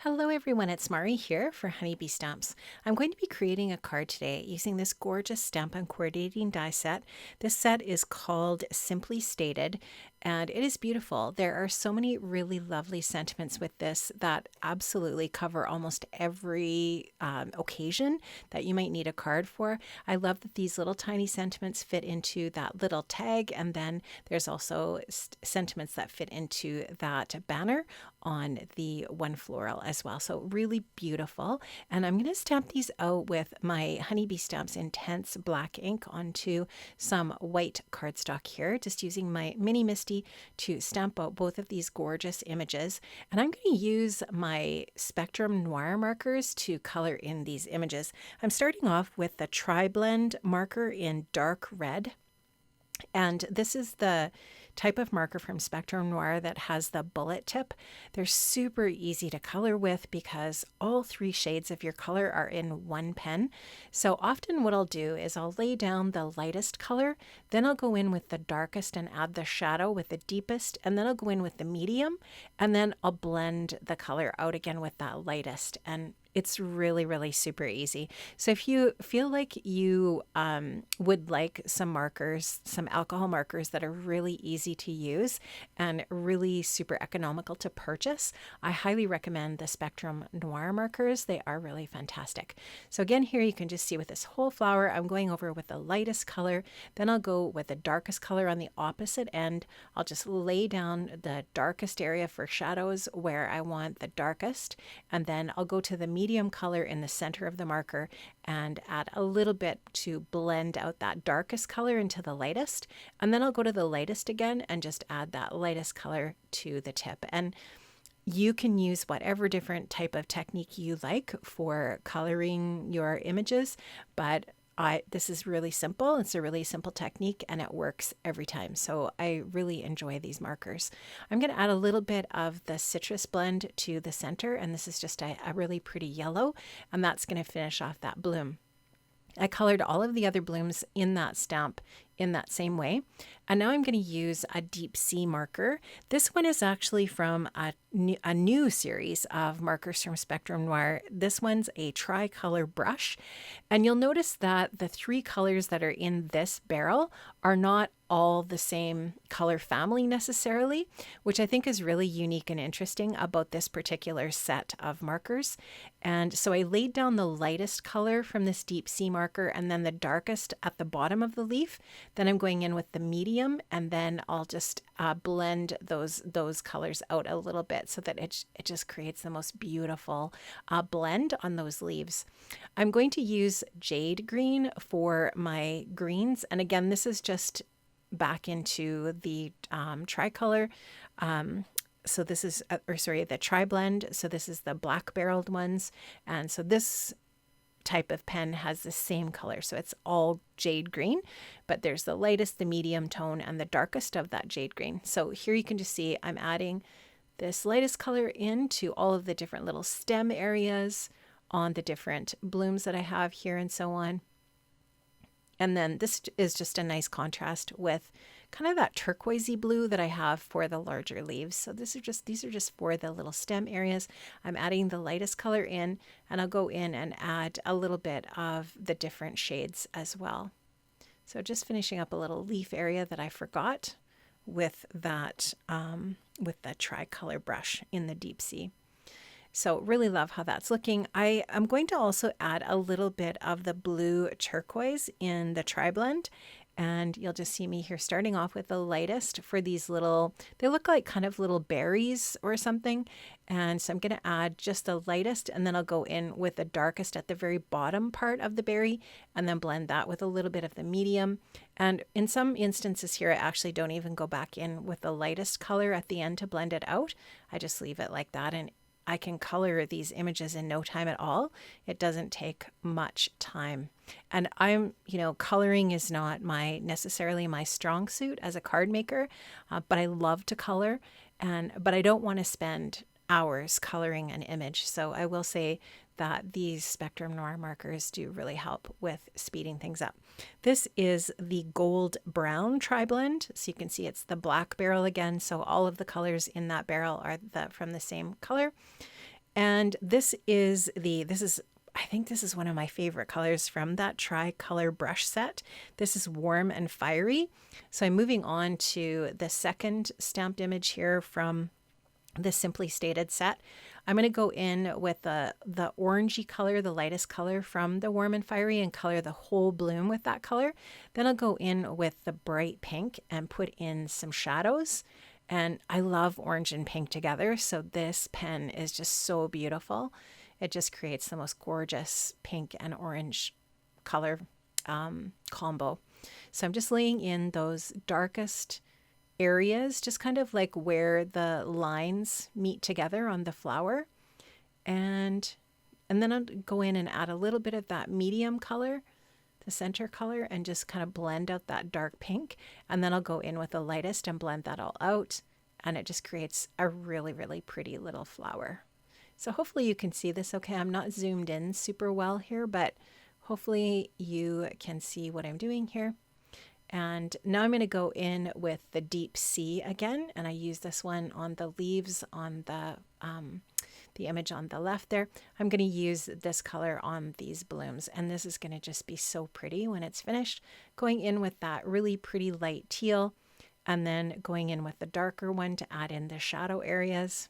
Hello everyone, it's Mari here for Honeybee Stamps. I'm going to be creating a card today using this gorgeous stamp and coordinating die set. This set is called Simply Stated and it is beautiful. There are so many really lovely sentiments with this that absolutely cover almost every occasion that you might need a card for. I love that these little tiny sentiments fit into that little tag, and then there's also sentiments that fit into that banner on the one floral as well. So really beautiful. And I'm going to stamp these out with my Honeybee Stamps Intense black ink onto some white cardstock here, just using my Mini Misty to stamp out both of these gorgeous images. And I'm going to use my Spectrum Noir markers to color in these images. I'm starting off with the Tri-Blend marker in dark red. And this is the type of marker from Spectrum Noir that has the bullet tip. They're super easy to color with because all three shades of your color are in one pen. So often what I'll do is I'll lay down the lightest color, then I'll go in with the darkest and add the shadow with the deepest, and then I'll go in with the medium, and then I'll blend the color out again with that lightest. And it's really, really super easy. So if you feel like you would like some markers, some alcohol markers that are really easy to use and really super economical to purchase, I highly recommend the Spectrum Noir markers. They are really fantastic. So again, here you can just see with this whole flower, I'm going over with the lightest color, then I'll go with the darkest color on the opposite end. I'll just lay down the darkest area for shadows where I want the darkest, and then I'll go to the medium color in the center of the marker and add a little bit to blend out that darkest color into the lightest. And then I'll go to the lightest again and just add that lightest color to the tip. And you can use whatever different type of technique you like for coloring your images, but this is really simple. It's a really simple technique and it works every time. So I really enjoy these markers. I'm going to add a little bit of the citrus blend to the center, and this is just a really pretty yellow, and that's going to finish off that bloom. I colored all of the other blooms in that stamp in that same way. And now I'm going to use a deep sea marker. This one is actually from a new series of markers from Spectrum Noir. This one's a tricolor brush. And you'll notice that the three colors that are in this barrel are not all the same color family necessarily, which I think is really unique and interesting about this particular set of markers. And so I laid down the lightest color from this deep sea marker and then the darkest at the bottom of the leaf. Then I'm going in with the medium, and then I'll just blend those colors out a little bit so that it just creates the most beautiful blend on those leaves. I'm going to use jade green for my greens, and again, this is just back into the tricolor. So this is, the tri-blend. So this is the black barreled ones, and so this type of pen has the same color, so it's all jade green, but there's the lightest, the medium tone, and the darkest of that jade green. So here you can just see I'm adding this lightest color into all of the different little stem areas on the different blooms that I have here and so on. And then this is just a nice contrast with kind of that turquoisey blue that I have for the larger leaves. So these are just for the little stem areas. I'm adding the lightest color in, and I'll go in and add a little bit of the different shades as well. So just finishing up a little leaf area that I forgot with that with the tricolor brush in the deep sea. So really love how that's looking. I am going to also add a little bit of the blue turquoise in the tri-blend. And you'll just see me here starting off with the lightest for these little, they look like kind of little berries or something. And so I'm going to add just the lightest, and then I'll go in with the darkest at the very bottom part of the berry, and then blend that with a little bit of the medium. And in some instances here, I actually don't even go back in with the lightest color at the end to blend it out. I just leave it like that, and I can color these images in no time at all. It doesn't take much time. And coloring is not necessarily my strong suit as a card maker, but I love to color, but I don't want to spend hours coloring an image. So I will say that these Spectrum Noir markers do really help with speeding things up. This is the gold brown tri-blend. So you can see it's the black barrel again. So all of the colors in that barrel are from the same color. And this is I think this is one of my favorite colors from that tri-color brush set. This is warm and fiery. So I'm moving on to the second stamped image here from the Simply Stated set. I'm going to go in with the orangey color, the lightest color from the warm and fiery, and color the whole bloom with that color. Then I'll go in with the bright pink and put in some shadows. And I love orange and pink together, so this pen is just so beautiful. It just creates the most gorgeous pink and orange color combo. So I'm just laying in those darkest areas, just kind of like where the lines meet together on the flower. And then I'll go in and add a little bit of that medium color, the center color, and just kind of blend out that dark pink. And then I'll go in with the lightest and blend that all out. And it just creates a really, really pretty little flower. So hopefully you can see this okay. I'm not zoomed in super well here, but hopefully you can see what I'm doing here. And now I'm going to go in with the Deep Sea again, and I use this one on the leaves on the image on the left there. I'm going to use this color on these blooms, and this is going to just be so pretty when it's finished. Going in with that really pretty light teal, and then going in with the darker one to add in the shadow areas.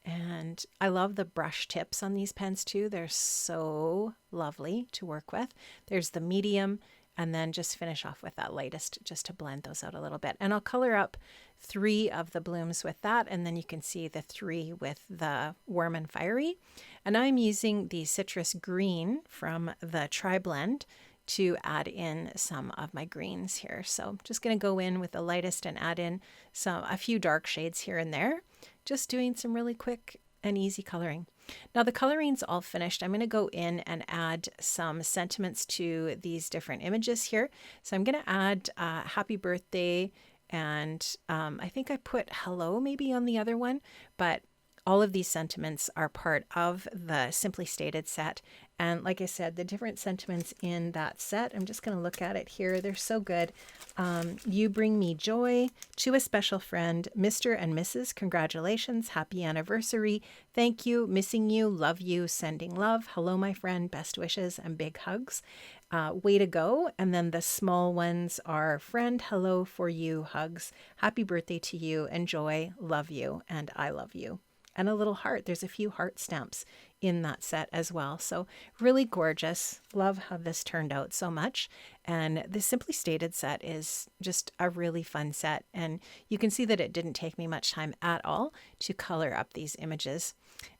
And I love the brush tips on these pens too. They're so lovely to work with. There's the medium, and then just finish off with that lightest just to blend those out a little bit. And I'll color up 3 of the blooms with that, and then you can see the 3 with the warm and fiery. And I'm using the citrus green from the Tri-Blend to add in some of my greens here. So I'm just going to go in with the lightest and add in a few dark shades here and there, just doing some really quick and easy coloring. Now the coloring's all finished. I'm going to go in and add some sentiments to these different images here. So I'm going to add happy birthday, and I think I put hello maybe on the other one, but all of these sentiments are part of the Simply Stated set. And like I said, the different sentiments in that set, I'm just going to look at it here. They're so good. You bring me joy, to a special friend, Mr. and Mrs. Congratulations, happy anniversary, thank you, missing you, love you, sending love, hello my friend, best wishes, and big hugs. Way to go. And then the small ones are friend, hello for you, hugs, happy birthday to you, enjoy, love you, and I love you. And a little heart. There's a few heart stamps in that set as well. So really gorgeous. Love how this turned out so much. And the Simply Stated set is just a really fun set. And you can see that it didn't take me much time at all to color up these images.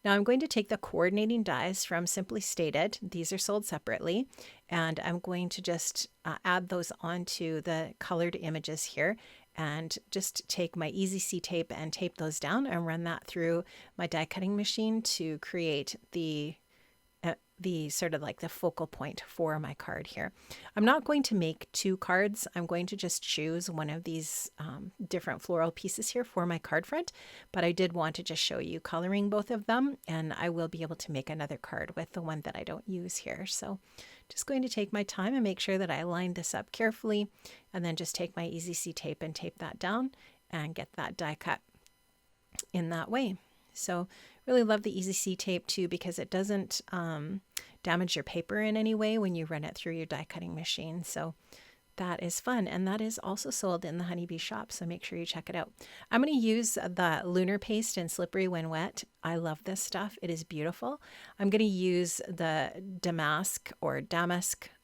Now I'm going to take the coordinating dies from Simply Stated. These are sold separately. And I'm going to just add those onto the colored images here, and just take my Easy C tape and tape those down and run that through my die cutting machine to create the sort of like the focal point for my card here. I'm not going to make 2 cards. I'm going to just choose one of these different floral pieces here for my card front, but I did want to just show you coloring both of them, and I will be able to make another card with the one that I don't use here. So just going to take my time and make sure that I line this up carefully, and then just take my Easy C tape and tape that down and get that die cut in that way. So really love the Easy C tape too, because it doesn't damage your paper in any way when you run it through your die cutting machine. So that is fun. And that is also sold in the Honeybee shop. So make sure you check it out. I'm going to use the Lunar paste in Slippery When Wet. I love this stuff. It is beautiful. I'm going to use the Damask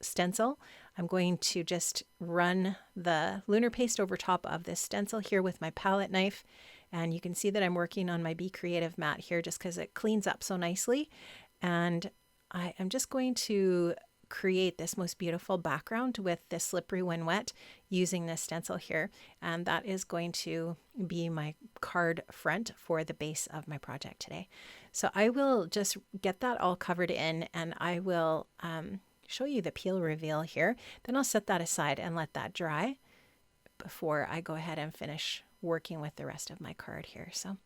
stencil. I'm going to just run the Lunar paste over top of this stencil here with my palette knife. And you can see that I'm working on my Be Creative mat here just because it cleans up so nicely. And I am just going to create this most beautiful background with this Slippery When Wet using this stencil here. And that is going to be my card front for the base of my project today. So I will just get that all covered in, and I will show you the peel reveal here. Then I'll set that aside and let that dry before I go ahead and finish working with the rest of my card here. So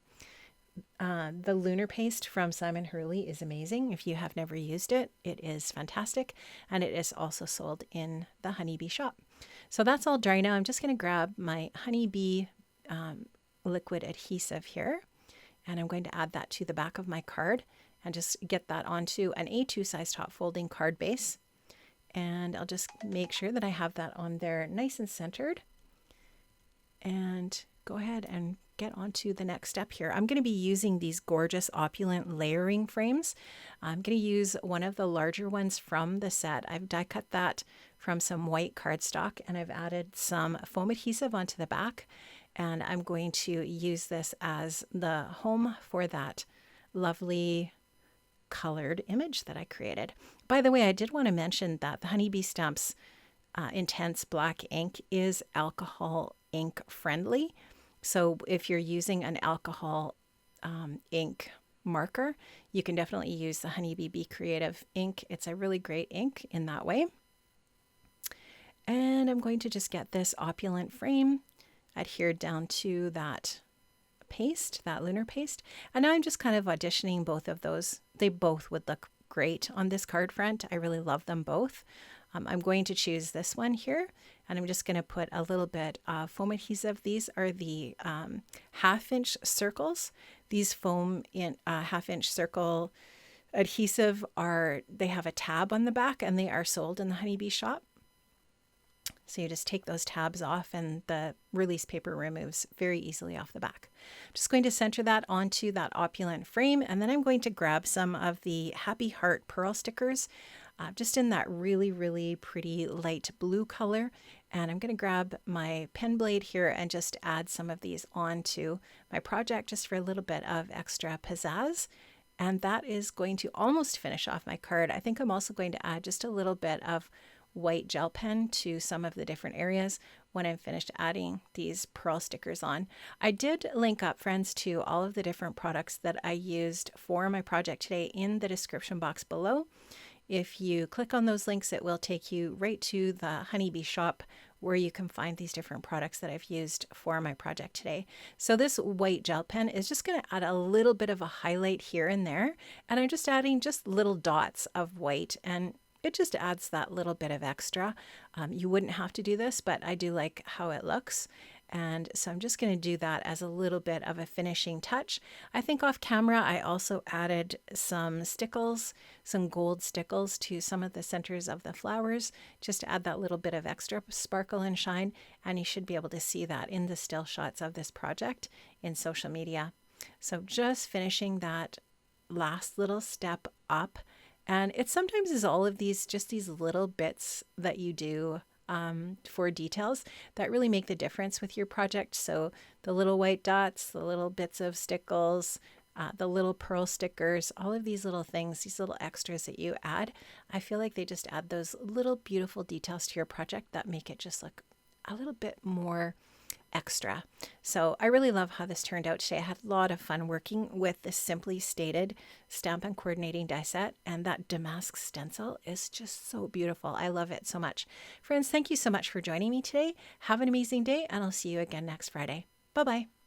the Lunar paste from Simon Hurley is amazing. If you have never used it, it is fantastic. And it is also sold in the Honeybee shop. So that's all dry now. I'm just going to grab my Honeybee liquid adhesive here and I'm going to add that to the back of my card and just get that onto an A2 size top folding card base. And I'll just make sure that I have that on there nice and centered, and go ahead and get onto the next step here. I'm going to be using these gorgeous opulent layering frames. I'm going to use one of the larger ones from the set. I've die cut that from some white cardstock, and I've added some foam adhesive onto the back, and I'm going to use this as the home for that lovely colored image that I created. By the way, I did want to mention that the Honeybee Stamps Intense Black ink is alcohol ink friendly. So if you're using an alcohol ink marker, you can definitely use the Honeybee Be Creative ink. It's a really great ink in that way. And I'm going to just get this opulent frame adhered down to that paste, that lunar paste. And now I'm just kind of auditioning both of those. They both would look great on this card front. I really love them both. I'm going to choose this one here, and I'm just going to put a little bit of foam adhesive. These are the 1/2-inch circles. These foam in 1/2-inch circle adhesive they have a tab on the back, and they are sold in the Honeybee shop. So you just take those tabs off and the release paper removes very easily off the back. I'm just going to center that onto that opulent frame, and then I'm going to grab some of the Happy Heart pearl stickers, just in that really, really pretty light blue color. And I'm going to grab my pen blade here and just add some of these onto my project just for a little bit of extra pizzazz. And that is going to almost finish off my card. I think I'm also going to add just a little bit of white gel pen to some of the different areas when I'm finished adding these pearl stickers on. I did link up, friends, to all of the different products that I used for my project today in the description box below. If you click on those links, it will take you right to the Honeybee shop where you can find these different products that I've used for my project today. So this white gel pen is just going to add a little bit of a highlight here and there, and I'm just adding just little dots of white, and it just adds that little bit of extra. You wouldn't have to do this, but I do like how it looks. And so I'm just going to do that as a little bit of a finishing touch. I think off camera, I also added some stickles, some gold stickles to some of the centers of the flowers, just to add that little bit of extra sparkle and shine. And you should be able to see that in the still shots of this project in social media. So just finishing that last little step up. And it sometimes is all of these, just these little bits that you do for details that really make the difference with your project. So the little white dots, the little bits of stickles, the little pearl stickers, all of these little things, these little extras that you add, I feel like they just add those little beautiful details to your project that make it just look a little bit more extra. So I really love how this turned out today. I had a lot of fun working with this Simply Stated stamp and coordinating die set, and that damask stencil is just so beautiful. I love it so much. Friends, thank you so much for joining me today. Have an amazing day, and I'll see you again next Friday. Bye-bye.